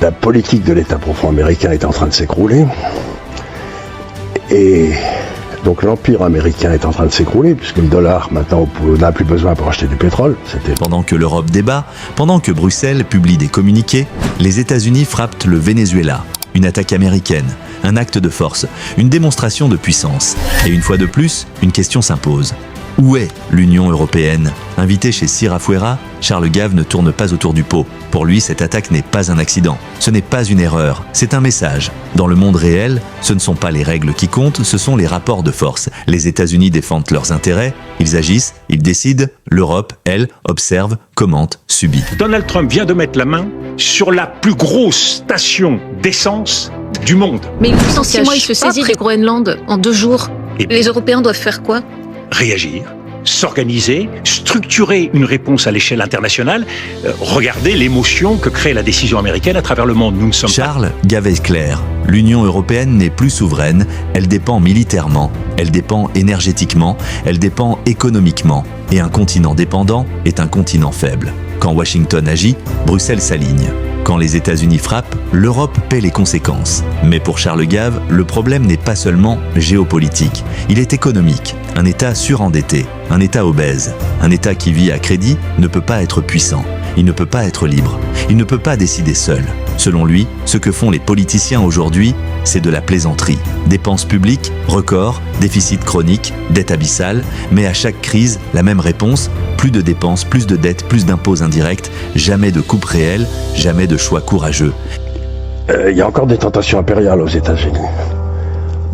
La politique de l'État profond américain est en train de s'écrouler. Et donc l'empire américain est en train de s'écrouler, puisque le dollar, maintenant, on n'a plus besoin pour acheter du pétrole. Pendant que l'Europe débat, pendant que Bruxelles publie des communiqués, les États-Unis frappent le Venezuela. Une attaque américaine, un acte de force, une démonstration de puissance. Et une fois de plus, une question s'impose. Où est l'Union européenne ? Invité chez Sira Fouera, Charles Gave ne tourne pas autour du pot. Pour lui, cette attaque n'est pas un accident. Ce n'est pas une erreur, c'est un message. Dans le monde réel, ce ne sont pas les règles qui comptent, ce sont les rapports de force. Les États-Unis défendent leurs intérêts, ils agissent, ils décident. L'Europe, elle, observe, commente, subit. Donald Trump vient de mettre la main sur la plus grosse station d'essence du monde. Mais en 6 mois, il se saisit du Groenland en 2 jours. Et les Européens doivent faire quoi ? Réagir, s'organiser, structurer une réponse à l'échelle internationale. Regardez l'émotion que crée la décision américaine à travers le monde. Nous ne sommes Charles Gave est clair. L'Union européenne n'est plus souveraine, elle dépend militairement, elle dépend énergétiquement, elle dépend économiquement. Et un continent dépendant est un continent faible. Quand Washington agit, Bruxelles s'aligne. Quand les États-Unis frappent, l'Europe paie les conséquences. Mais pour Charles Gave, le problème n'est pas seulement géopolitique, il est économique. Un État surendetté, un État obèse, un État qui vit à crédit ne peut pas être puissant, il ne peut pas être libre, il ne peut pas décider seul. Selon lui, ce que font les politiciens aujourd'hui, c'est de la plaisanterie. Dépenses publiques, records, déficit chronique, dette abyssale, mais à chaque crise, la même réponse, plus de dépenses, plus de dettes, plus d'impôts indirects, jamais de coupe réelle, jamais de choix courageux. Il y a encore des tentations impériales aux États-Unis.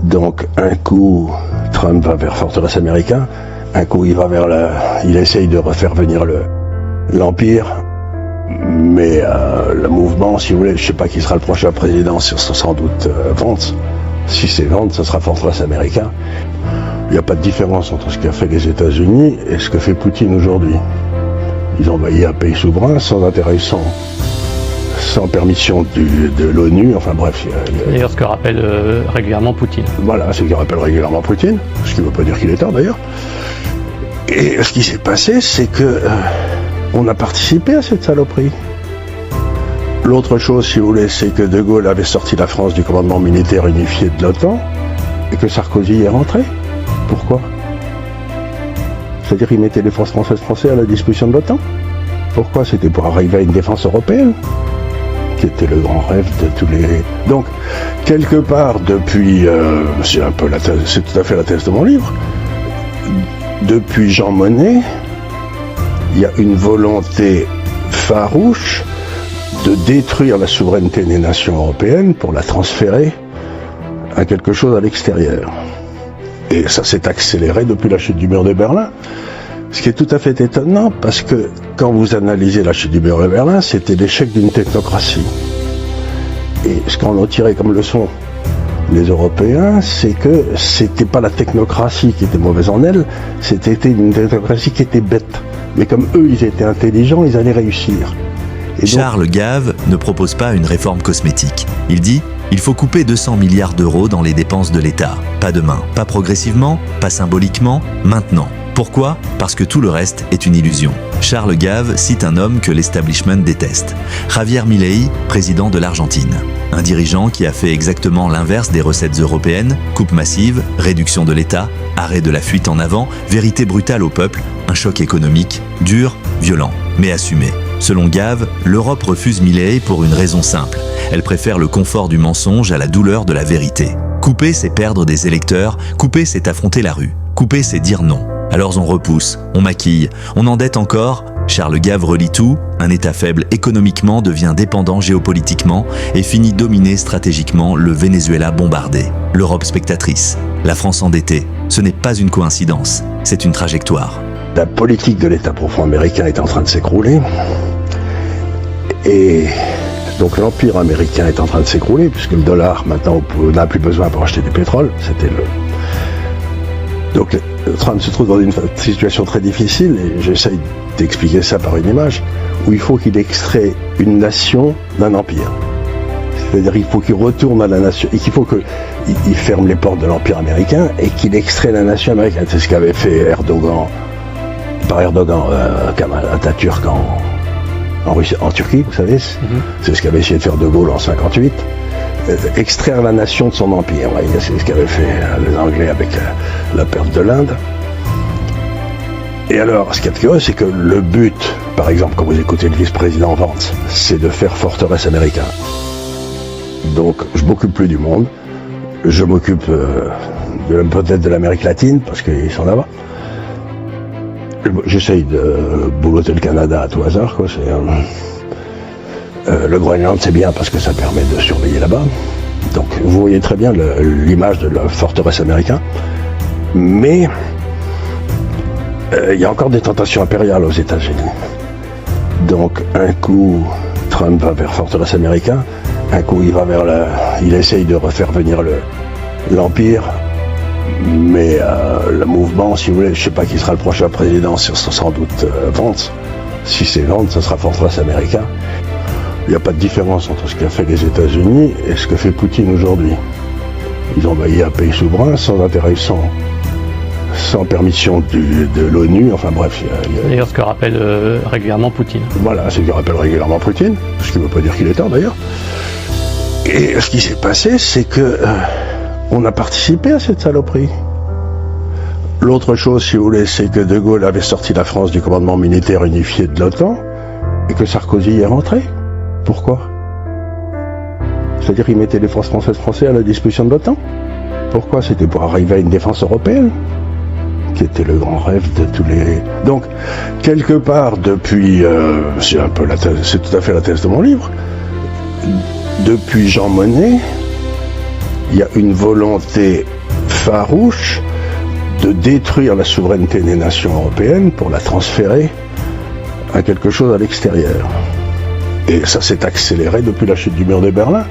Donc un coup, Trump va vers forteresse américaine, un coup il essaye de refaire venir l'Empire. Mais le mouvement, si vous voulez, je ne sais pas qui sera le prochain président, ce sera sans doute Vance. Si c'est Vance, ce sera forteresse américaine. Il n'y a pas de différence entre ce qu'a fait les États-Unis et ce que fait Poutine aujourd'hui. Ils ont envahi un pays souverain sans intérêt, sans permission de l'ONU, enfin bref. D'ailleurs, ce que rappelle régulièrement Poutine. Voilà, c'est ce qu'il rappelle régulièrement Poutine, ce qui ne veut pas dire qu'il est tard d'ailleurs. Et ce qui s'est passé, c'est que on a participé à cette saloperie. L'autre chose, si vous voulez, c'est que De Gaulle avait sorti la France du commandement militaire unifié de l'OTAN et que Sarkozy y est rentré. Pourquoi ? C'est-à-dire qu'il mettait les forces français à la disposition de l'OTAN. Pourquoi ? C'était pour arriver à une défense européenne, qui était le grand rêve de tous les... Donc, quelque part, depuis... c'est tout à fait la thèse de mon livre. Depuis Jean Monnet, il y a une volonté farouche de détruire la souveraineté des nations européennes pour la transférer à quelque chose à l'extérieur. Et ça s'est accéléré depuis la chute du mur de Berlin. Ce qui est tout à fait étonnant, parce que quand vous analysez la chute du mur de Berlin, c'était l'échec d'une technocratie. Et ce qu'on en tirait comme leçon, les Européens, c'est que c'était pas la technocratie qui était mauvaise en elle, c'était une technocratie qui était bête. Mais comme eux, ils étaient intelligents, ils allaient réussir. Et donc... Charles Gave ne propose pas une réforme cosmétique. Il dit « Il faut couper 200 milliards d'euros dans les dépenses de l'État. Pas demain, pas progressivement, pas symboliquement, maintenant. » Pourquoi ? Parce que tout le reste est une illusion. Charles Gave cite un homme que l'establishment déteste. Javier Milei, président de l'Argentine. Un dirigeant qui a fait exactement l'inverse des recettes européennes, coupe massive, réduction de l'État, arrêt de la fuite en avant, vérité brutale au peuple, un choc économique, dur, violent, mais assumé. Selon Gave, l'Europe refuse Milei pour une raison simple. Elle préfère le confort du mensonge à la douleur de la vérité. Couper, c'est perdre des électeurs, couper, c'est affronter la rue. Couper, c'est dire non. Alors on repousse, on maquille, on endette encore. Charles Gave relie tout, un État faible économiquement devient dépendant géopolitiquement et finit dominer stratégiquement le Venezuela bombardé. L'Europe spectatrice, la France endettée, ce n'est pas une coïncidence, c'est une trajectoire. La politique de l'État profond américain est en train de s'écrouler. Et donc l'empire américain est en train de s'écrouler, puisque le dollar, maintenant, on n'a plus besoin pour acheter du pétrole. Donc Trump se trouve dans une situation très difficile, et j'essaye d'expliquer ça par une image, où il faut qu'il extrait une nation d'un empire. C'est-à-dire il faut qu'il retourne à la nation, et qu'il faut qu'il ferme les portes de l'empire américain, et qu'il extrait la nation américaine. C'est ce qu'avait fait Kamal Atatürk en Turquie, vous savez, c'est ce qu'avait essayé de faire De Gaulle en 58. Extraire la nation de son empire. Ouais, c'est ce qu'avaient fait les Anglais avec la perte de l'Inde. Et alors, ce qui est curieux, c'est que le but, par exemple, quand vous écoutez le vice-président Vance, c'est de faire forteresse américaine. Donc, je m'occupe plus du monde. Je m'occupe peut-être de l'Amérique latine, parce qu'ils sont là-bas. J'essaye de boulotter le Canada à tout hasard, quoi. Le Groenland, c'est bien parce que ça permet de surveiller là-bas. Donc, vous voyez très bien l'image de la forteresse américaine. Mais il y a encore des tentations impériales aux États-Unis. Donc, un coup, Trump va vers forteresse américaine. Un coup, il essaye de refaire venir l'Empire. Mais le mouvement, si vous voulez, je ne sais pas qui sera le prochain président, c'est sans doute Vance. Si c'est Vance, ce sera forteresse américaine. Il n'y a pas de différence entre ce qu'a fait les États-Unis et ce que fait Poutine aujourd'hui. Ils ont envahi un pays souverain sans intérêt, sans permission de l'ONU, enfin bref. D'ailleurs, ce que rappelle régulièrement Poutine. Voilà, c'est ce que rappelle régulièrement Poutine, ce qui ne veut pas dire qu'il est tort d'ailleurs. Et ce qui s'est passé, c'est que on a participé à cette saloperie. L'autre chose, si vous voulez, c'est que De Gaulle avait sorti la France du commandement militaire unifié de l'OTAN et que Sarkozy est rentré. Pourquoi? C'est-à-dire qu'il mettait les forces français à la disposition de l'OTAN. Pourquoi? C'était pour arriver à une défense européenne, qui était le grand rêve de tous les... Donc, quelque part, depuis... c'est tout à fait la thèse de mon livre. Depuis Jean Monnet, il y a une volonté farouche de détruire la souveraineté des nations européennes pour la transférer à quelque chose à l'extérieur. Et ça s'est accéléré depuis la chute du mur de Berlin.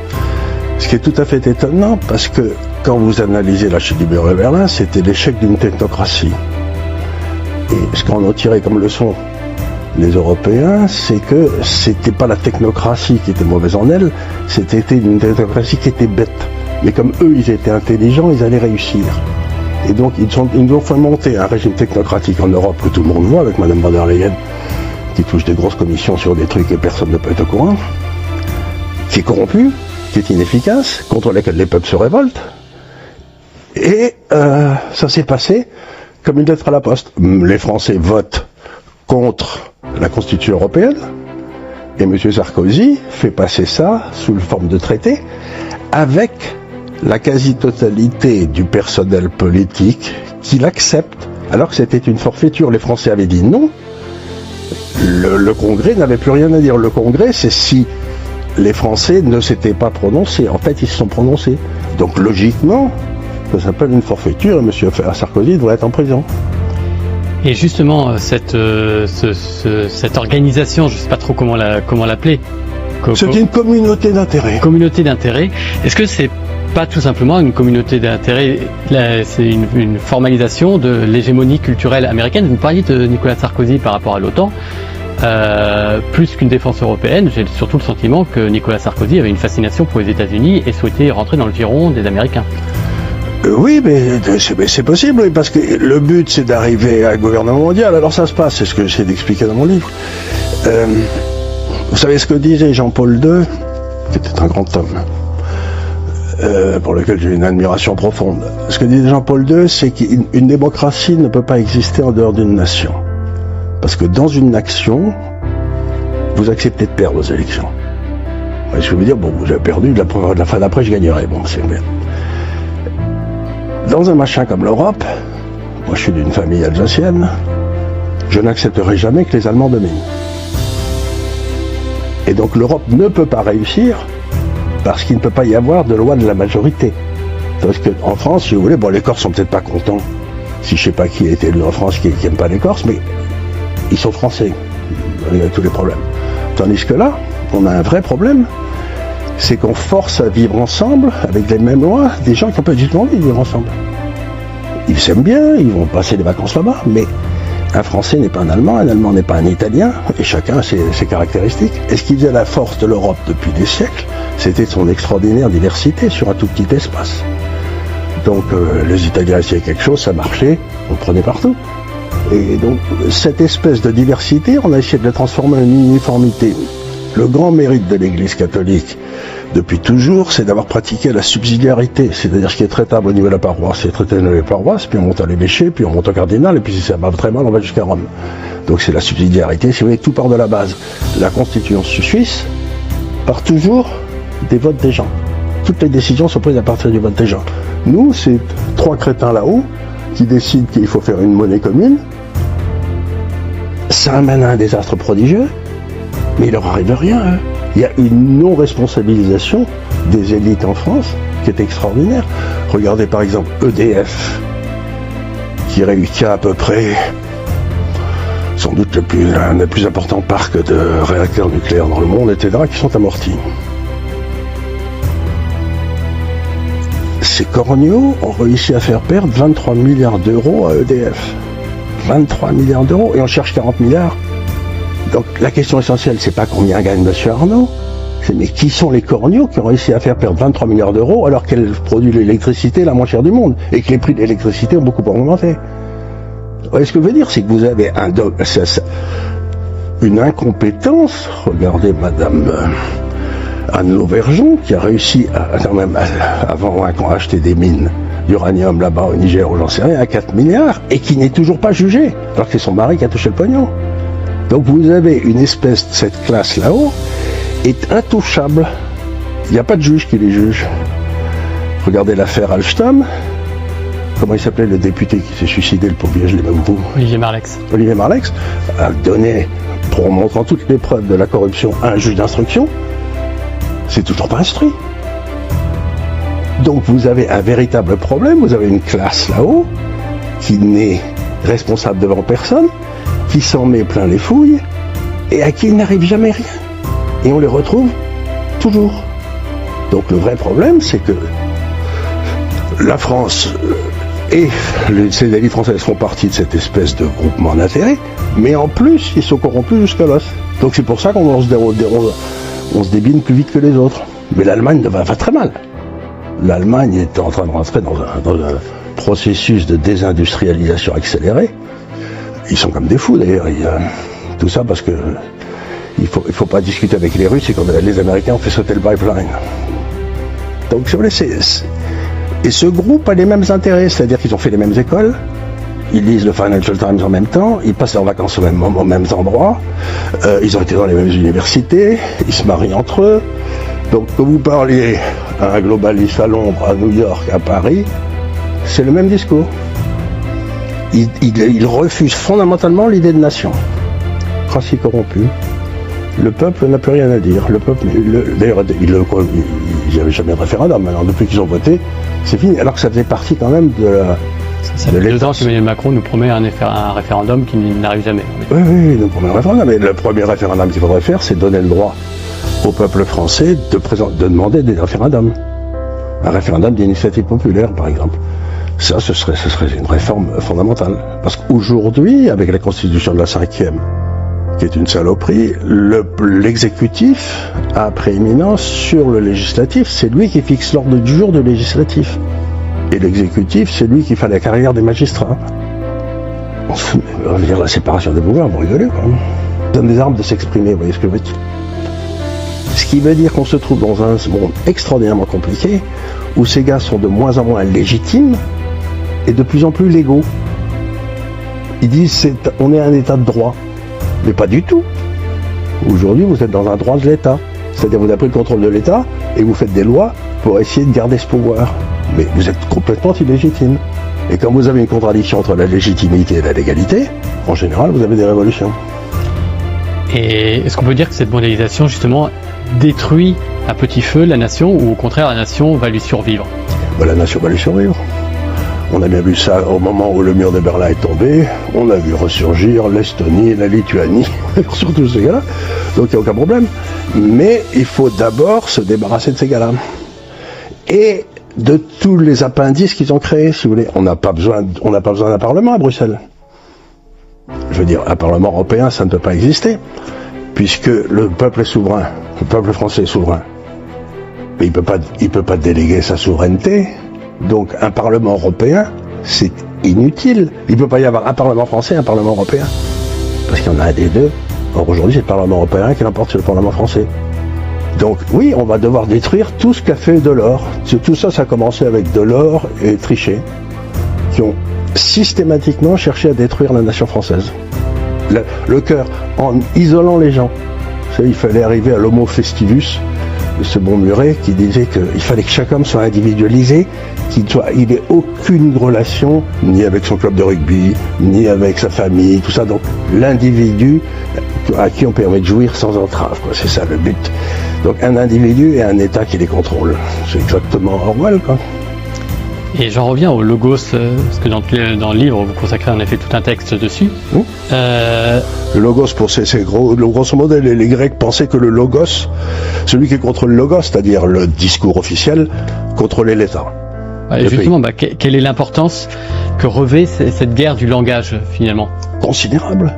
Ce qui est tout à fait étonnant, parce que quand vous analysez la chute du mur de Berlin, c'était l'échec d'une technocratie. Et ce qu'on a tiré comme leçon, les Européens, c'est que c'était pas la technocratie qui était mauvaise en elle, c'était une technocratie qui était bête. Mais comme eux, ils étaient intelligents, ils allaient réussir. Et donc, ils nous ont fait monter un régime technocratique en Europe que tout le monde voit, avec Mme von der Leyen, qui touche des grosses commissions sur des trucs et personne ne peut être au courant, qui est corrompu, qui est inefficace, contre lesquels les peuples se révoltent. Et ça s'est passé comme une lettre à la poste. Les Français votent contre la Constitution européenne, et M. Sarkozy fait passer ça sous forme de traité, avec la quasi-totalité du personnel politique qui l'accepte, alors que c'était une forfaiture. Les Français avaient dit non. Le Congrès n'avait plus rien à dire. Le Congrès, c'est si les Français ne s'étaient pas prononcés. En fait, ils se sont prononcés. Donc, logiquement, ça s'appelle une forfaiture et M. Sarkozy devrait être en prison. Et justement, cette organisation, je ne sais pas trop comment l'appeler. C'est une communauté d'intérêt. Communauté d'intérêt. Est-ce que c'est pas tout simplement une communauté d'intérêt, c'est une formalisation de l'hégémonie culturelle américaine? Vous parliez de Nicolas Sarkozy par rapport à l'OTAN. Plus qu'une défense européenne, j'ai surtout le sentiment que Nicolas Sarkozy avait une fascination pour les États-Unis et souhaitait rentrer dans le giron des Américains. Oui, mais c'est possible, parce que le but, c'est d'arriver à un gouvernement mondial. Alors ça se passe, c'est ce que j'essaie d'expliquer dans mon livre. Vous savez ce que disait Jean-Paul II, qui était un grand homme, pour lequel j'ai une admiration profonde. Ce que disait Jean-Paul II, c'est qu'une démocratie ne peut pas exister en dehors d'une nation. Parce que dans une nation, vous acceptez de perdre aux élections. Je veux dire, bon, vous avez perdu, de la fin d'après, je gagnerai. Bon, c'est bien. Dans un machin comme l'Europe, moi je suis d'une famille alsacienne, je n'accepterai jamais que les Allemands dominent. Et donc l'Europe ne peut pas réussir parce qu'il ne peut pas y avoir de loi de la majorité. Parce qu'en France, si vous voulez, bon, les Corses sont peut-être pas contents, si je sais pas qui a été élu en France qui n'aime pas les Corses, mais ils sont français, il y a tous les problèmes. Tandis que là, on a un vrai problème, c'est qu'on force à vivre ensemble, avec les mêmes lois, des gens qui n'ont pas du tout envie de vivre ensemble. Ils s'aiment bien, ils vont passer des vacances là-bas, mais un Français n'est pas un Allemand n'est pas un Italien, et chacun a ses caractéristiques. Et ce qui faisait la force de l'Europe depuis des siècles, c'était son extraordinaire diversité sur un tout petit espace. Donc les Italiens essayaient quelque chose, ça marchait, on prenait partout. Et donc, cette espèce de diversité, on a essayé de la transformer en une uniformité. Le grand mérite de l'Église catholique, depuis toujours, c'est d'avoir pratiqué la subsidiarité, c'est-à-dire ce qui est traitable au niveau de la paroisse, c'est traité au niveau de la paroisse, puis on monte à l'évêché, puis on monte au cardinal, et puis si ça va très mal, on va jusqu'à Rome. Donc c'est la subsidiarité, si vous voulez, tout part de la base. La Constitution suisse part toujours des votes des gens. Toutes les décisions sont prises à partir du vote des gens. Nous, c'est 3 crétins là-haut qui décident qu'il faut faire une monnaie commune. Ça amène à un désastre prodigieux, mais il leur arrive rien. Hein. Il y a une non-responsabilisation des élites en France qui est extraordinaire. Regardez par exemple EDF, qui a à peu près, sans doute l'un des plus importants parcs de réacteurs nucléaires dans le monde, etc., qui sont amortis. Ces corneaux ont réussi à faire perdre 23 milliards d'euros à EDF. 23 milliards d'euros, et on cherche 40 milliards. Donc la question essentielle, c'est pas combien gagne M. Arnault, c'est mais qui sont les corneaux qui ont réussi à faire perdre 23 milliards d'euros alors qu'elle produit l'électricité la moins chère du monde, et que les prix de l'électricité ont beaucoup augmenté. Vous voyez ce que je veux dire, c'est que vous avez une incompétence. Regardez Madame Anne Lauvergeon, qui a réussi quand même avant à acheter des mines d'uranium là-bas au Niger ou j'en sais rien à 4 milliards et qui n'est toujours pas jugée alors que c'est son mari qui a touché le pognon. Donc vous avez une espèce de cette classe là-haut est intouchable. Il n'y a pas de juge qui les juge. Regardez l'affaire Alstom. Comment il s'appelait le député qui s'est suicidé, le pauvre vieux, je l'ai même vous. Olivier Marleix. Olivier Marleix a donné, pour montrant toutes les preuves de la corruption, à un juge d'instruction. C'est toujours pas instruit. Donc vous avez un véritable problème, vous avez une classe là-haut qui n'est responsable devant personne, qui s'en met plein les fouilles et à qui il n'arrive jamais rien. Et on les retrouve toujours. Donc le vrai problème, c'est que la France et ces élites françaises font partie de cette espèce de groupement d'intérêts, mais en plus, ils sont corrompus jusqu'à l'os. Donc c'est pour ça qu'on se débine plus vite que les autres. Mais l'Allemagne va très mal. L'Allemagne est en train de rentrer dans un processus de désindustrialisation accélérée. Ils sont comme des fous d'ailleurs. Tout ça parce que il faut pas discuter avec les Russes et quand les Américains ont fait sauter le pipeline. Donc et ce groupe a les mêmes intérêts, c'est-à-dire qu'ils ont fait les mêmes écoles, ils lisent le Financial Times en même temps, ils passent leurs vacances au même endroit, ils ont été dans les mêmes universités, ils se marient entre eux. Donc que vous parliez à un globaliste à Londres, à New York, à Paris, c'est le même discours. Ils refusent fondamentalement l'idée de nation. Principe corrompu. Le peuple n'a plus rien à dire. Le peuple, d'ailleurs, il n'y avait jamais de référendum. Maintenant, depuis qu'ils ont voté, c'est fini. Alors que ça faisait partie quand même de la... Ça fait 2 ans qu'Emmanuel Macron nous promet un référendum qui n'arrive jamais. Oui, il nous promet un référendum. Mais le premier référendum qu'il faudrait faire, c'est donner le droit au peuple français de demander des référendums. Un référendum d'initiative populaire, par exemple. Ça, ce serait une réforme fondamentale. Parce qu'aujourd'hui, avec la constitution de la 5e, qui est une saloperie, l'exécutif a prééminence sur le législatif. C'est lui qui fixe l'ordre du jour du législatif. Et l'exécutif, c'est lui qui fait la carrière des magistrats. On va dire la séparation des pouvoirs, vous rigolez, quoi. Ça donne des armes de s'exprimer, vous voyez ce que je veux dire. Ce qui veut dire qu'on se trouve dans un monde extraordinairement compliqué, où ces gars sont de moins en moins légitimes et de plus en plus légaux. Ils disent on est un état de droit. Mais pas du tout. Aujourd'hui, vous êtes dans un droit de l'État. C'est-à-dire vous avez pris le contrôle de l'État et vous faites des lois pour essayer de garder ce pouvoir. Mais vous êtes complètement illégitime. Et quand vous avez une contradiction entre la légitimité et la légalité, en général, vous avez des révolutions. Et est-ce qu'on peut dire que cette mondialisation, justement, détruit à petit feu la nation, ou au contraire, la nation va lui survivre? La nation va lui survivre. On a bien vu ça au moment où le mur de Berlin est tombé. On a vu ressurgir l'Estonie, la Lituanie, surtout ces gars-là. Donc il n'y a aucun problème. Mais il faut d'abord se débarrasser de ces gars-là. Et de tous les appendices qu'ils ont créés, si vous voulez. On n'a pas besoin d'un parlement à Bruxelles. Je veux dire, un parlement européen, ça ne peut pas exister. Puisque le peuple est souverain. Le peuple français est souverain. Mais il peut pas déléguer sa souveraineté. Donc un Parlement européen, c'est inutile. Il ne peut pas y avoir un Parlement français et un Parlement européen. Parce qu'il y en a un des deux. Or, aujourd'hui, c'est le Parlement européen qui l'emporte sur le Parlement français. Donc, oui, on va devoir détruire tout ce qu'a fait Delors. Tout ça, ça a commencé avec Delors et Trichet, qui ont systématiquement cherché à détruire la nation française. Le cœur, en isolant les gens. Il fallait arriver à l'homo festivus, de ce bon Muret, qui disait qu'il fallait que chaque homme soit individualisé, qu'il n'ait aucune relation, ni avec son club de rugby, ni avec sa famille, tout ça. Donc, l'individu à qui on permet de jouir sans entrave, quoi. C'est ça le but. Donc, un individu et un État qui les contrôle. C'est exactement Orwell, quoi. Et j'en reviens au logos, parce que dans le livre, vous consacrez en effet tout un texte dessus. Le logos, grosso modo, les Grecs pensaient que le logos, celui qui contrôle le logos, c'est-à-dire le discours officiel, contrôlait l'État. Et justement, quelle est l'importance que revêt cette guerre du langage, finalement? Considérable.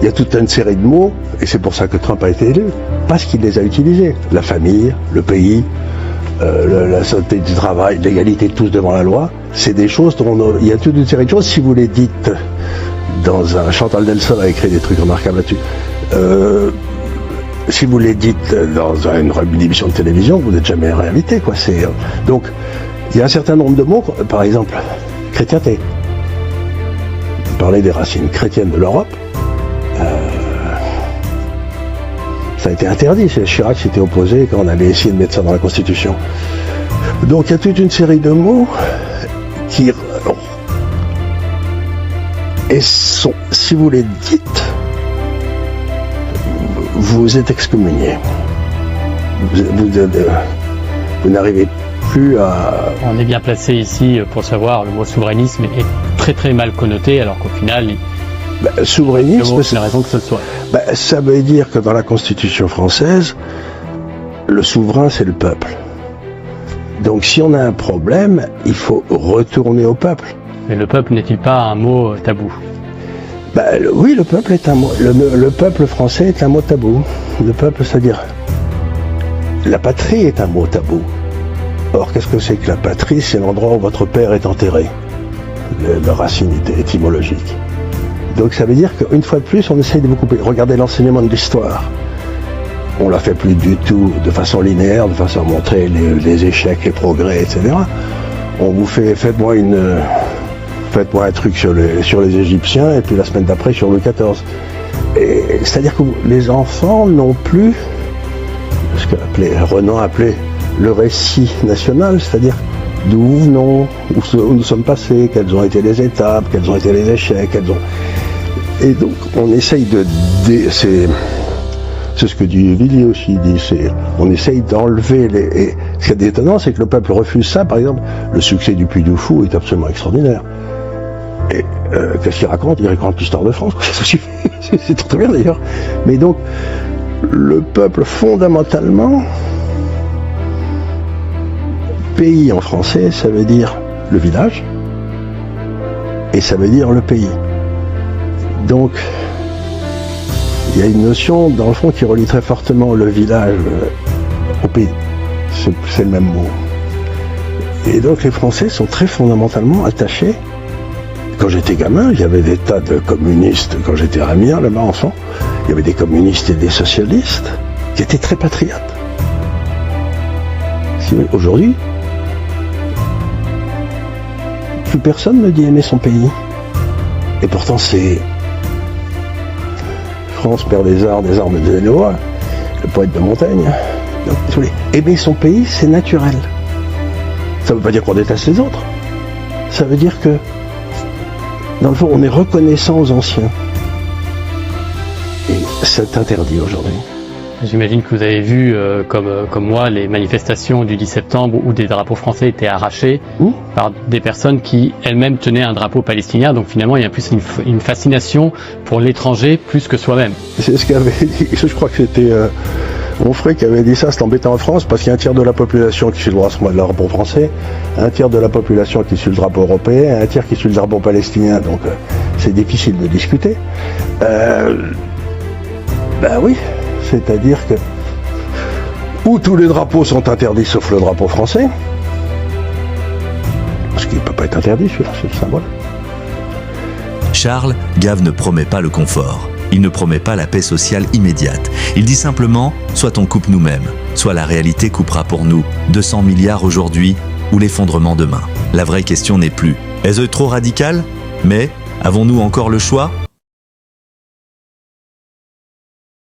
Il y a toute une série de mots, et c'est pour ça que Trump a été élu, parce qu'il les a utilisés. La famille, le pays, la santé du travail, l'égalité de tous devant la loi, c'est des choses dont il y a toute une série de choses. Si vous les dites dans un... Chantal Delsol a écrit des trucs remarquables là-dessus. Si vous les dites dans une émission de télévision, vous n'êtes jamais réinvité, quoi. Donc, il y a un certain nombre de mots, par exemple, chrétienté. Parler des racines chrétiennes de l'Europe, ça a été interdit. C'est Chirac s'était opposé quand on avait essayé de mettre ça dans la Constitution. Donc il y a toute une série de mots qui... Et si vous les dites, vous êtes excommunié. Vous n'arrivez plus à... On est bien placé ici pour savoir, le mot souverainisme est très très mal connoté, alors qu'au final... souverainisme, c'est la raison que ce soit. Ça veut dire que dans la Constitution française, le souverain, c'est le peuple. Donc si on a un problème, il faut retourner au peuple. Mais le peuple n'est-il pas un mot tabou? Oui, le peuple est un mot. Le peuple français est un mot tabou. Le peuple, c'est-à-dire... La patrie est un mot tabou. Or, qu'est-ce que c'est que la patrie? C'est l'endroit où votre père est enterré. La racine étymologique. Donc ça veut dire qu'une fois de plus, on essaye de vous couper. Regardez l'enseignement de l'histoire. On l'a fait plus du tout de façon linéaire, de façon à montrer les échecs, les progrès, etc. On vous fait, faites-moi un truc sur les Égyptiens, et puis la semaine d'après sur Louis XIV. C'est-à-dire que les enfants n'ont plus ce que Renan appelait le récit national, c'est-à-dire d'où nous venons, où nous sommes passés, quelles ont été les étapes, quels ont été les échecs, Et donc, on essaye c'est ce que dit Villiers aussi, on essaye d'enlever et ce qui est étonnant, c'est que le peuple refuse ça. Par exemple, le succès du Puy du Fou est absolument extraordinaire. Et qu'est-ce qu'il raconte? Il raconte l'histoire de France. C'est très bien d'ailleurs. Mais donc, le peuple, fondamentalement, pays en français, ça veut dire le village, et ça veut dire le pays. Donc, il y a une notion, dans le fond, qui relie très fortement le village au pays. C'est le même mot. Et donc, les Français sont très fondamentalement attachés. Quand j'étais gamin, il y avait des tas de communistes. Quand j'étais à Amiens, là-bas, enfant, il y avait des communistes et des socialistes qui étaient très patriotes. Aujourd'hui, plus personne ne dit aimer son pays. Et pourtant, c'est... France, père des arts de Délois, le poète de Montaigne. Donc, aimer son pays, c'est naturel. Ça ne veut pas dire qu'on déteste les autres. Ça veut dire que, dans le fond, on est reconnaissant aux anciens. Et c'est interdit aujourd'hui. J'imagine que vous avez vu, comme moi, les manifestations du 10 septembre où des drapeaux français étaient arrachés par des personnes qui elles-mêmes tenaient un drapeau palestinien. Donc finalement, il y a plus une fascination pour l'étranger plus que soi-même. C'est ce qu'avait dit, je crois que c'était Onfray qui avait dit ça, c'est embêtant en France parce qu'il y a un tiers de la population qui suit le drapeau français, un tiers de la population qui suit le drapeau européen, un tiers qui suit le drapeau palestinien. Donc c'est difficile de discuter. Oui. C'est-à-dire que où tous les drapeaux sont interdits sauf le drapeau français, parce qu'il ne peut pas être interdit, celui-là, c'est le symbole. Charles, Gave ne promet pas le confort. Il ne promet pas la paix sociale immédiate. Il dit simplement, soit on coupe nous-mêmes, soit la réalité coupera pour nous 200 milliards aujourd'hui ou l'effondrement demain. La vraie question n'est plus, est-ce trop radical? Mais avons-nous encore le choix?